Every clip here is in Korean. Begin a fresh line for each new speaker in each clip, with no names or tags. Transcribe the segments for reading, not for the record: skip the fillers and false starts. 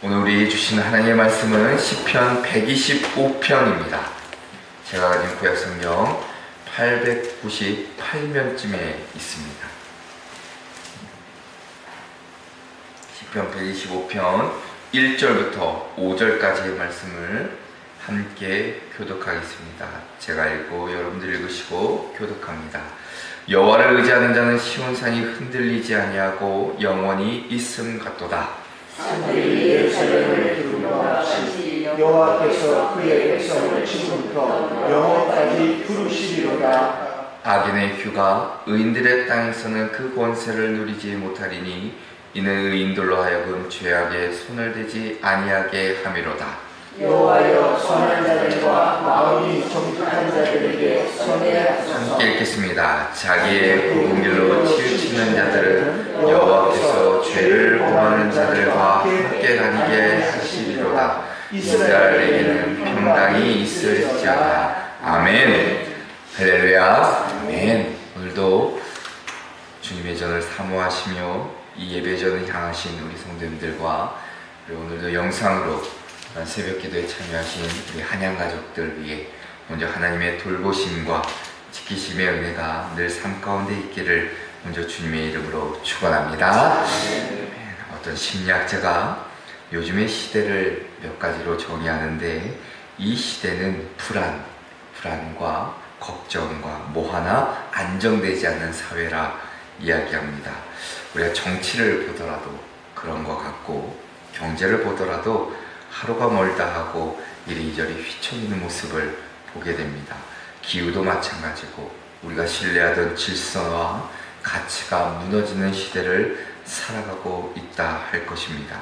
오늘 우리 주신 하나님의 말씀은 시편 125편입니다. 제가 가진 구약성경 898면쯤에 있습니다. 시편 125편 1절부터 5절까지의 말씀을 함께 교독하겠습니다. 제가 읽고 여러분들 읽으시고 교독합니다. 여호와를 의지하는 자는 시온산이 흔들리지 아니하고 영원히 있음 같도다.
산들이 예루살렘을 두루마시니 여호와께서 그의 백성을 지금부터 영원까지 부르시리로다.
악인의 휴가 의인들의 땅에서는 그 권세를 누리지 못하리니 이는 의인들로 하여금 죄악에 손을 대지 아니하게 함이로다.
여호와여 선한 자들과 마음이 정직한 자들에게 선해하소서.
함께 읽겠습니다. 자기의 굽은 길로 치우치는 자들은 여호와께서 죄를 범하는 자들과 함께 다니게 하시리로다. 이스라엘에게는 평강이 있을지어다. 아멘. 할렐루야. 아멘. 오늘도 주님의 전을 사모하시며 이 예배전을 향하신 우리 성도님들과 그리고 오늘도 영상으로 새벽 기도에 참여하신 우리 한양 가족들 위해 먼저 하나님의 돌보심과 지키심의 은혜가 늘 삶 가운데 있기를 먼저 주님의 이름으로 축원합니다. 어떤 심리학자가 요즘의 시대를 몇 가지로 정의하는데 이 시대는 불안과 걱정과 뭐 하나 안정되지 않는 사회라 이야기합니다. 우리가 정치를 보더라도 그런 것 같고 경제를 보더라도 하루가 멀다 하고 이리저리 휘청이는 모습을 보게 됩니다. 기후도 마찬가지고 우리가 신뢰하던 질서와 가치가 무너지는 시대를 살아가고 있다 할 것입니다.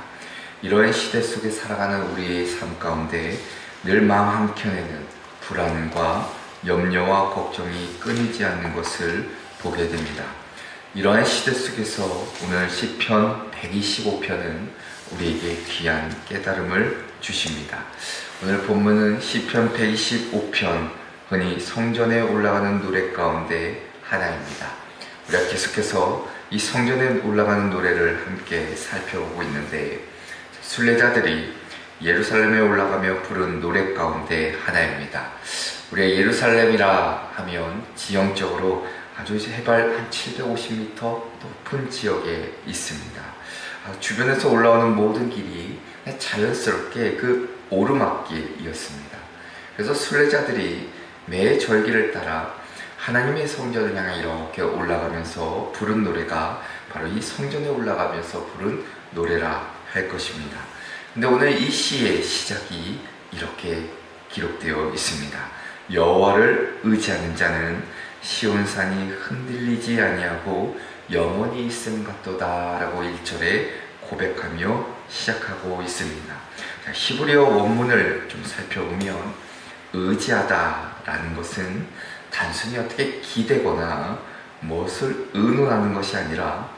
이러한 시대 속에 살아가는 우리의 삶 가운데 늘 마음 한켠에는 불안과 염려와 걱정이 끊이지 않는 것을 보게 됩니다. 이러한 시대 속에서 오늘 시편 125편은 우리에게 귀한 깨달음을 주십니다. 오늘 본문은 시편 125편, 흔히 성전에 올라가는 노래 가운데 하나입니다. 우리가 계속해서 이 성전에 올라가는 노래를 함께 살펴보고 있는데 순례자들이 예루살렘에 올라가며 부른 노래 가운데 하나입니다. 우리가 예루살렘이라 하면 지형적으로 아주 해발 한 750m 높은 지역에 있습니다. 주변에서 올라오는 모든 길이 자연스럽게 그 오르막길이었습니다. 그래서 순례자들이 매 절기를 따라 하나님의 성전을 향해 이렇게 올라가면서 부른 노래가 바로 이 성전에 올라가면서 부른 노래라 할 것입니다. 근데 오늘 이 시의 시작이 이렇게 기록되어 있습니다. 여호와를 의지하는 자는 시온산이 흔들리지 아니하고 영원히 있음 같도다 라고 1절에 고백하며 시작하고 있습니다. 히브리어 원문을 좀 살펴보면 의지하다 라는 것은 단순히 어떻게 기대거나 무엇을 의논하는 것이 아니라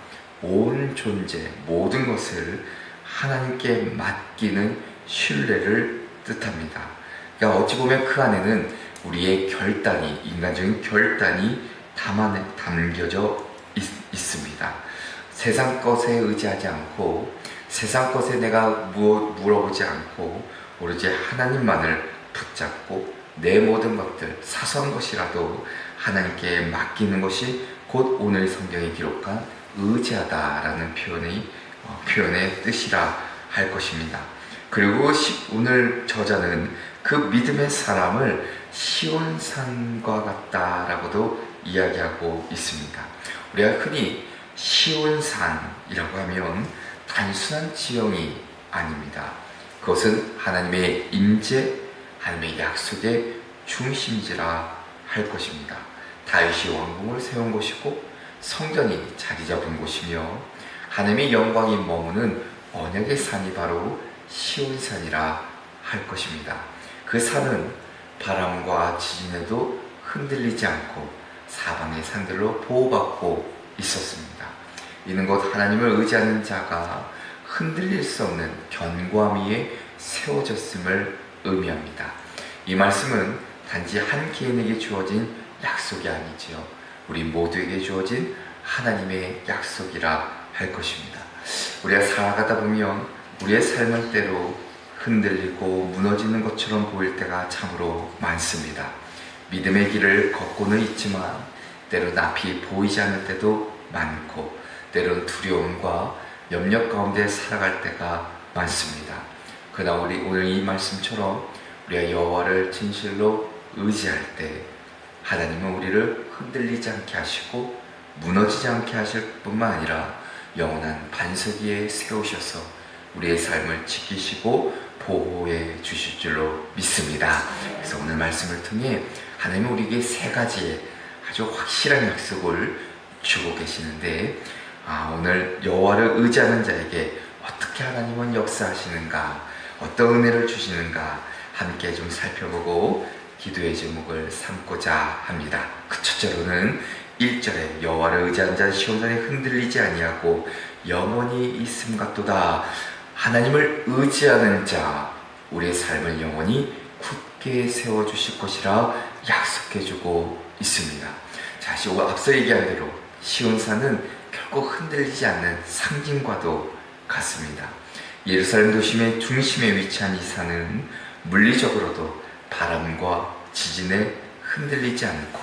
온 존재, 모든 것을 하나님께 맡기는 신뢰를 뜻합니다. 그러니까 어찌 보면 그 안에는 우리의 결단이, 인간적인 결단이 담겨져 있습니다. 세상 것에 의지하지 않고 세상 것에 내가 물어보지 않고 오로지 하나님만을 붙잡고 내 모든 것들, 사소한 것이라도 하나님께 맡기는 것이 곧 오늘 성경에 기록한 의지하다라는 표현의 뜻이라 할 것입니다. 그리고 오늘 저자는 그 믿음의 사람을 시온산과 같다라고도 이야기하고 있습니다. 우리가 흔히 시온산이라고 하면 단순한 지형이 아닙니다. 그것은 하나님의 임재, 하나님의 약속의 중심지라 할 것입니다. 다윗이 왕궁을 세운 곳이고 성전이 자리 잡은 곳이며 하나님의 영광이 머무는 언약의 산이 바로 시온산이라 할 것입니다. 그 산은 바람과 지진에도 흔들리지 않고 사방의 산들로 보호받고 있었습니다. 이는 곧 하나님을 의지하는 자가 흔들릴 수 없는 견고함 위에 세워졌음을 의미합니다. 이 말씀은 단지 한 개인에게 주어진 약속이 아니지요. 우리 모두에게 주어진 하나님의 약속이라 할 것입니다. 우리가 살아가다 보면 우리의 삶은 때로 흔들리고 무너지는 것처럼 보일 때가 참으로 많습니다. 믿음의 길을 걷고는 있지만 때로 앞이 보이지 않을 때도 많고, 때로는 두려움과 염려 가운데 살아갈 때가 많습니다. 그러나 우리 오늘 이 말씀처럼 우리가 여호와를 진실로 의지할 때 하나님은 우리를 흔들리지 않게 하시고 무너지지 않게 하실 뿐만 아니라 영원한 반석 위에 세우셔서 우리의 삶을 지키시고 보호해 주실 줄로 믿습니다. 그래서 오늘 말씀을 통해 하나님은 우리에게 세 가지의 아주 확실한 약속을 주고 계시는데, 오늘 여호와를 의지하는 자에게 어떻게 하나님은 역사하시는가, 어떤 은혜를 주시는가 함께 좀 살펴보고 기도의 제목을 삼고자 합니다. 그 첫째로는 1절에 여호와를 의지하는 자는 시온산에 흔들리지 아니하고 영원히 있음 같도다. 하나님을 의지하는 자, 우리의 삶을 영원히 굳게 세워주실 것이라 약속해주고 있습니다. 자, 앞서 얘기한 대로 시온산은 결코 흔들리지 않는 상징과도 같습니다. 예루살렘 도심의 중심에 위치한 이 산은 물리적으로도 바람과 지진에 흔들리지 않고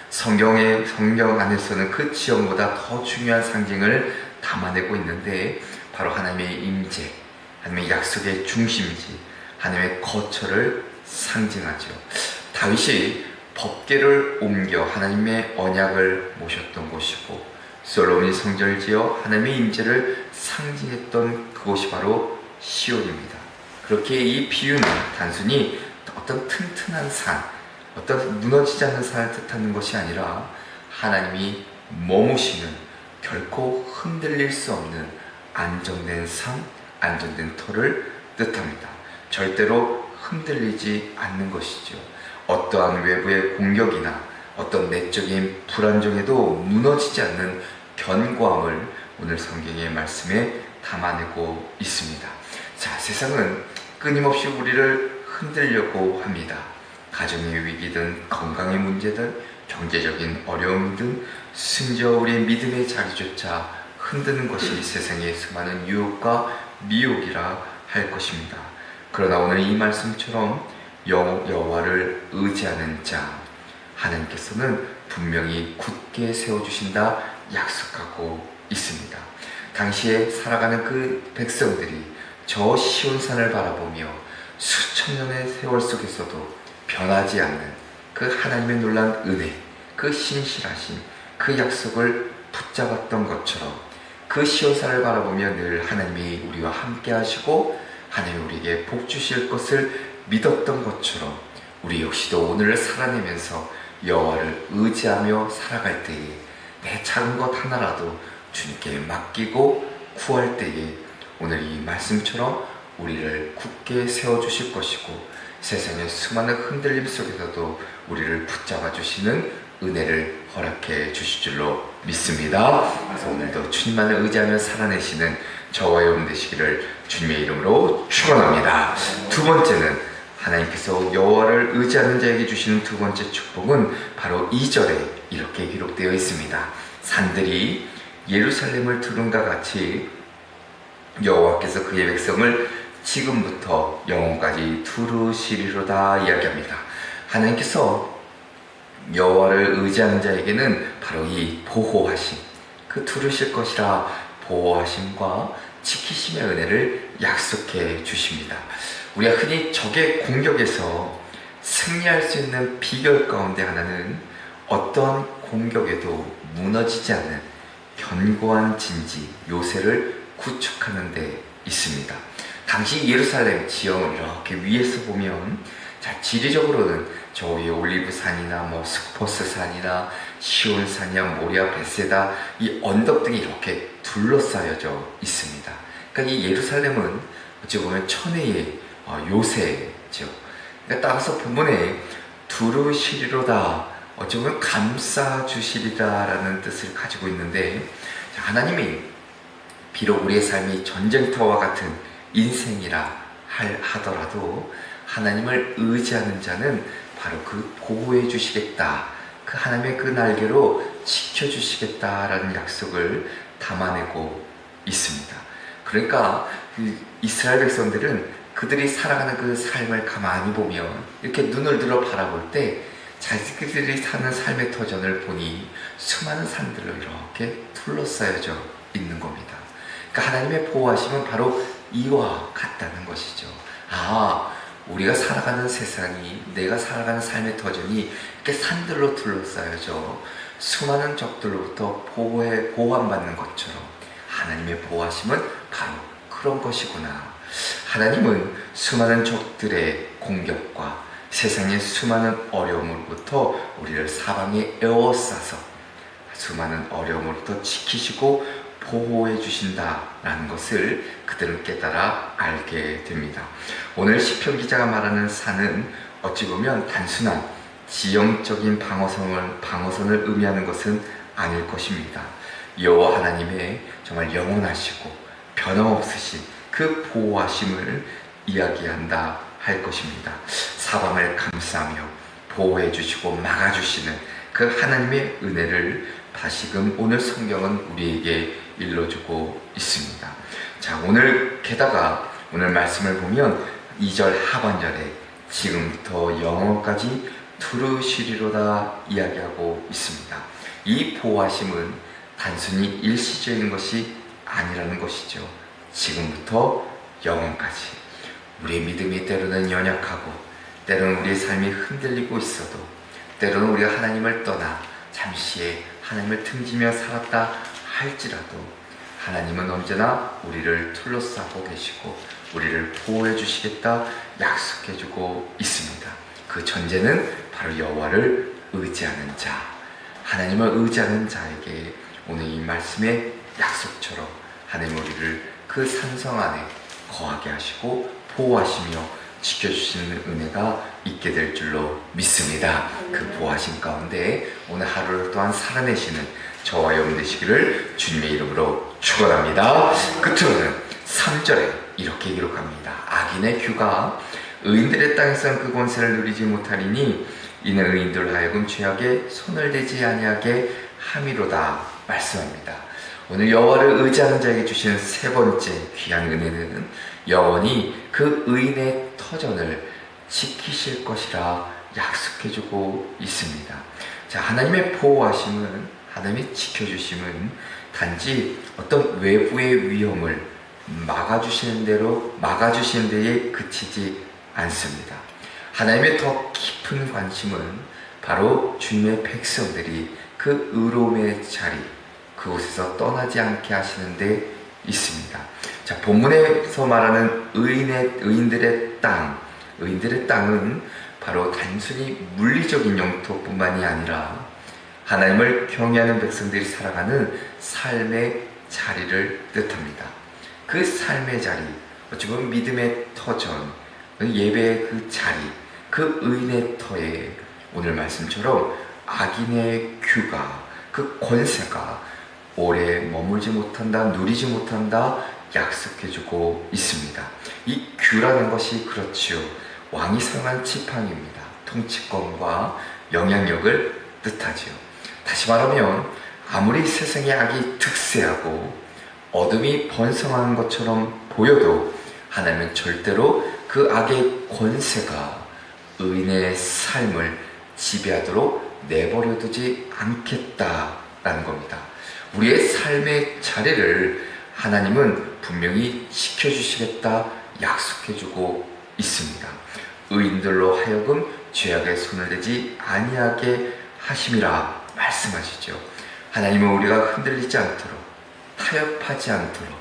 성경 안에서는 그 지형보다 더 중요한 상징을 담아내고 있는데, 바로 하나님의 임재, 하나님의 약속의 중심이지 하나님의 거처를 상징하죠. 다윗이 법궤를 옮겨 하나님의 언약을 모셨던 곳이고, 솔로몬이 성전을 지어 하나님의 임재를 상징했던 그곳이 바로 시온입니다. 그렇게 이 비유는 단순히 어떤 튼튼한 산, 어떤 무너지지 않는 산을 뜻하는 것이 아니라 하나님이 머무시는, 결코 흔들릴 수 없는 안정된 산, 안정된 터를 뜻합니다. 절대로 흔들리지 않는 것이죠. 어떠한 외부의 공격이나 어떤 내적인 불안정에도 무너지지 않는 견고함을 오늘 성경의 말씀에 담아내고 있습니다. 자, 세상은 끊임없이 우리를 흔들려고 합니다. 가정의 위기든 건강의 문제든 경제적인 어려움이든 심지어 우리의 믿음의 자리조차 흔드는 것이 세상의 수많은 유혹과 미혹이라 할 것입니다. 그러나 오늘 이 말씀처럼 여호와를 의지하는 자, 하나님께서는 분명히 굳게 세워주신다 약속하고 있습니다. 당시에 살아가는 그 백성들이 저 시온산을 바라보며 수천 년의 세월 속에서도 변하지 않는 그 하나님의 놀라운 은혜, 그 신실하신 그 약속을 붙잡았던 것처럼 그 시온산을 바라보며 늘 하나님이 우리와 함께 하시고 하나님이 우리에게 복 주실 것을 믿었던 것처럼 우리 역시도 오늘을 살아내면서 여호와를 의지하며 살아갈 때에 내 작은 것 하나라도 주님께 맡기고 구할 때에 오늘 이 말씀처럼 우리를 굳게 세워주실 것이고 세상의 수많은 흔들림 속에서도 우리를 붙잡아 주시는 은혜를 허락해 주실 줄로 믿습니다. 그래서 오늘도 주님만을 의지하며 살아내시는 저와 여러분 되시기를 주님의 이름으로 축원합니다. 두 번째는 하나님께서 여호와를 의지하는 자에게 주시는 두 번째 축복은 바로 2절에 이렇게 기록되어 있습니다. 산들이 예루살렘을 두른과 같이 여호와께서 그의 백성을 지금부터 영원까지 두르시리로다 이야기합니다. 하나님께서 여호와를 의지하는 자에게는 바로 이 보호하심, 그 두르실 것이라 보호하심과 지키심의 은혜를 약속해 주십니다. 우리가 흔히 적의 공격에서 승리할 수 있는 비결 가운데 하나는 어떠한 공격에도 무너지지 않는 견고한 진지, 요새를 구축하는 데 있습니다. 당시 예루살렘 지형을 이렇게 위에서 보면, 자, 지리적으로는 저 위에 올리브산이나 스코포스산이나 시온산이나 모리아, 베세다 이 언덕 등이 이렇게 둘러싸여져 있습니다. 그러니까 이 예루살렘은 어찌 보면 천혜의 요새죠. 그러니까 따라서 본문에 두루시리로다, 어찌 보면 감싸주시리다라는 뜻을 가지고 있는데, 하나님이 비록 우리의 삶이 전쟁터와 같은 인생이라 하더라도 하나님을 의지하는 자는 바로 그 보호해 주시겠다, 그 하나님의 그 날개로 지켜주시겠다라는 약속을 담아내고 있습니다. 그러니까 그 이스라엘 백성들은 그들이 살아가는 그 삶을 가만히 보면 이렇게 눈을 들어 바라볼 때 자기들이 사는 삶의 터전을 보니 수많은 산들로 이렇게 둘러싸여져 있는 겁니다. 그러니까 하나님의 보호하심은 바로 이와 같다는 것이죠. 우리가 살아가는 세상이, 내가 살아가는 삶의 터전이 이렇게 산들로 둘러싸여져 수많은 적들로부터 보호받는 것처럼 하나님의 보호하심은 바로 그런 것이구나. 하나님은 수많은 적들의 공격과 세상의 수많은 어려움으로부터 우리를 사방에 에워싸서 수많은 어려움으로부터 지키시고 보호해 주신다라는 것을 그들은 깨달아 알게 됩니다. 오늘 시편 기자가 말하는 산은 어찌 보면 단순한 지형적인 방어선을 의미하는 것은 아닐 것입니다. 여호와 하나님의 정말 영원하시고 변함없으신 그 보호하심을 이야기한다 할 것입니다. 사방을 감싸며 보호해 주시고 막아 주시는 그 하나님의 은혜를 다시금 오늘 성경은 우리에게 일러주고 있습니다. 자, 게다가 오늘 말씀을 보면 2절 하반절에 지금부터 영원까지 두루시리로다 이야기하고 있습니다. 이 보호하심은 단순히 일시적인 것이 아니라는 것이죠. 지금부터 영원까지. 우리의 믿음이 때로는 연약하고 때로는 우리의 삶이 흔들리고 있어도 때로는 우리가 하나님을 떠나 잠시에 하나님을 등지며 살았다 할지라도 하나님은 언제나 우리를 둘러싸고 계시고 우리를 보호해 주시겠다 약속해주고 있습니다. 그 전제는 바로 여호와를 의지하는 자, 하나님을 의지하는 자에게 오늘 이 말씀의 약속처럼 하나님 우리를 그 산성 안에 거하게 하시고 보호하시며 지켜주시는 은혜가 있게 될 줄로 믿습니다. 그 보호하심 가운데 오늘 하루를 또한 살아내시는 저와 여러분 되시기를 주님의 이름으로 축원합니다. 끝으로는 3절에 이렇게 기록합니다. 악인의 규가 의인들의 땅에서는 그 권세를 누리지 못하리니 이는 의인들 하여금 죄악에 손을 대지 아니하게 함이로다 말씀합니다. 오늘 여호와를 의지하는 자에게 주시는 세 번째 귀한 은혜는 영원히 그 의인의 터전을 지키실 것이라 약속해주고 있습니다. 자, 하나님의 보호하심은, 하나님의 지켜주심은 단지 어떤 외부의 위험을 막아주시는 데에 그치지 않습니다. 하나님의 더 깊은 관심은 바로 주님의 백성들이 그 의로움의 자리, 그곳에서 떠나지 않게 하시는 데 있습니다. 자, 본문에서 말하는 의인들의 땅은 바로 단순히 물리적인 영토뿐만이 아니라 하나님을 경외하는 백성들이 살아가는 삶의 자리를 뜻합니다. 그 삶의 자리, 어찌 보면 믿음의 터전, 예배의 그 자리, 그 의인의 터에 오늘 말씀처럼 악인의 규가, 그 권세가 오래 머물지 못한다, 누리지 못한다 약속해주고 있습니다. 이 규라는 것이 그렇지요. 왕이 사용한 지팡이입니다. 통치권과 영향력을 뜻하지요. 다시 말하면 아무리 세상의 악이 득세하고 어둠이 번성하는 것처럼 보여도 하나님은 절대로 그 악의 권세가 의인의 삶을 지배하도록 내버려두지 않겠다라는 겁니다. 우리의 삶의 자리를 하나님은 분명히 지켜주시겠다 약속해주고 있습니다. 의인들로 하여금 죄악에 손을 대지 아니하게 하심이라 말씀하시죠. 하나님은 우리가 흔들리지 않도록, 타협하지 않도록,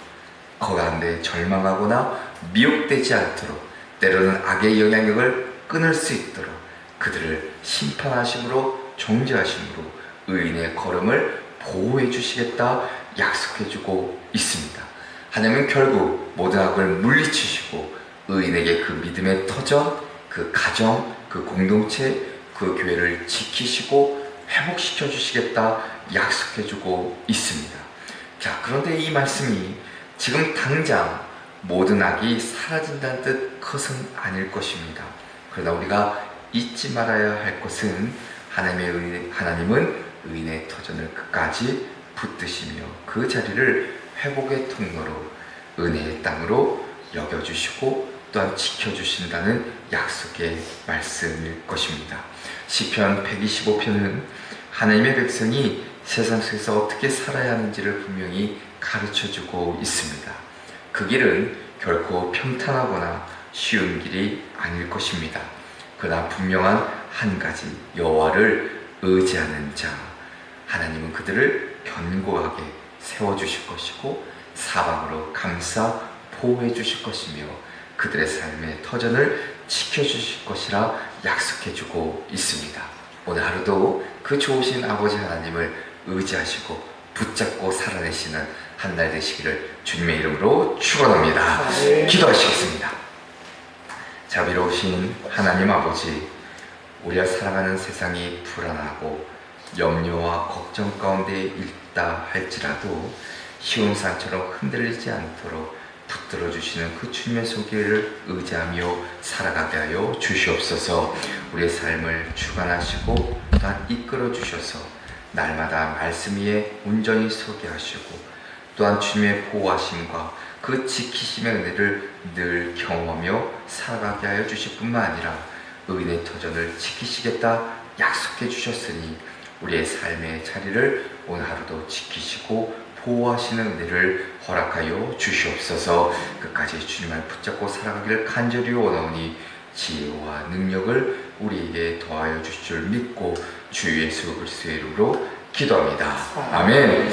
거가운데 절망하거나 미혹되지 않도록, 때로는 악의 영향력을 끊을 수 있도록 그들을 심판하심으로, 정죄하심으로 의인의 걸음을 보호해 주시겠다 약속해 주고 있습니다. 하나님은 결국 모든 악을 물리치시고 의인에게 그 믿음의 터전, 그 가정, 그 공동체, 그 교회를 지키시고 회복시켜 주시겠다 약속해 주고 있습니다. 자, 그런데 이 말씀이 지금 당장 모든 악이 사라진다는 뜻, 그것은 아닐 것입니다. 그러나 우리가 잊지 말아야 할 것은 하나님은 의인의 터전을 끝까지 붙드시며 그 자리를 회복의 통로로, 은혜의 땅으로 여겨주시고 또한 지켜주신다는 약속의 말씀일 것입니다. 시편 125편은 하나님의 백성이 세상 속에서 어떻게 살아야 하는지를 분명히 가르쳐주고 있습니다. 그 길은 결코 평탄하거나 쉬운 길이 아닐 것입니다. 그러나 분명한 한 가지, 여호와를 의지하는 자, 하나님은 그들을 견고하게 세워주실 것이고 사방으로 감싸 보호해 주실 것이며 그들의 삶의 터전을 지켜주실 것이라 약속해주고 있습니다. 오늘 하루도 그 좋으신 아버지 하나님을 의지하시고 붙잡고 살아내시는 한 날 되시기를 주님의 이름으로 축원합니다.
아멘.
기도하시겠습니다. 자비로우신 하나님 아버지, 우리가 살아가는 세상이 불안하고 염려와 걱정 가운데 있다 할지라도 쉬운 산처럼 흔들리지 않도록 붙들어 주시는 그 주님의 손길을 의지하며 살아가게 하여 주시옵소서. 우리의 삶을 주관하시고 또한 이끌어 주셔서 날마다 말씀 위에 온전히 서게 하시고 또한 주님의 보호하심과 그 지키심의 은혜를 늘 경험하며 살아가게 하여 주실 뿐만 아니라 의인의 터전을 지키시겠다 약속해 주셨으니 우리의 삶의 자리를 오늘 하루도 지키시고 보호하시는 은혜를 허락하여 주시옵소서. 끝까지 주님을 붙잡고 살아가기를 간절히 원하오니 지혜와 능력을 우리에게 더하여 주실 줄 믿고 주 예수 그리스도의 이름으로 기도합니다. 아멘.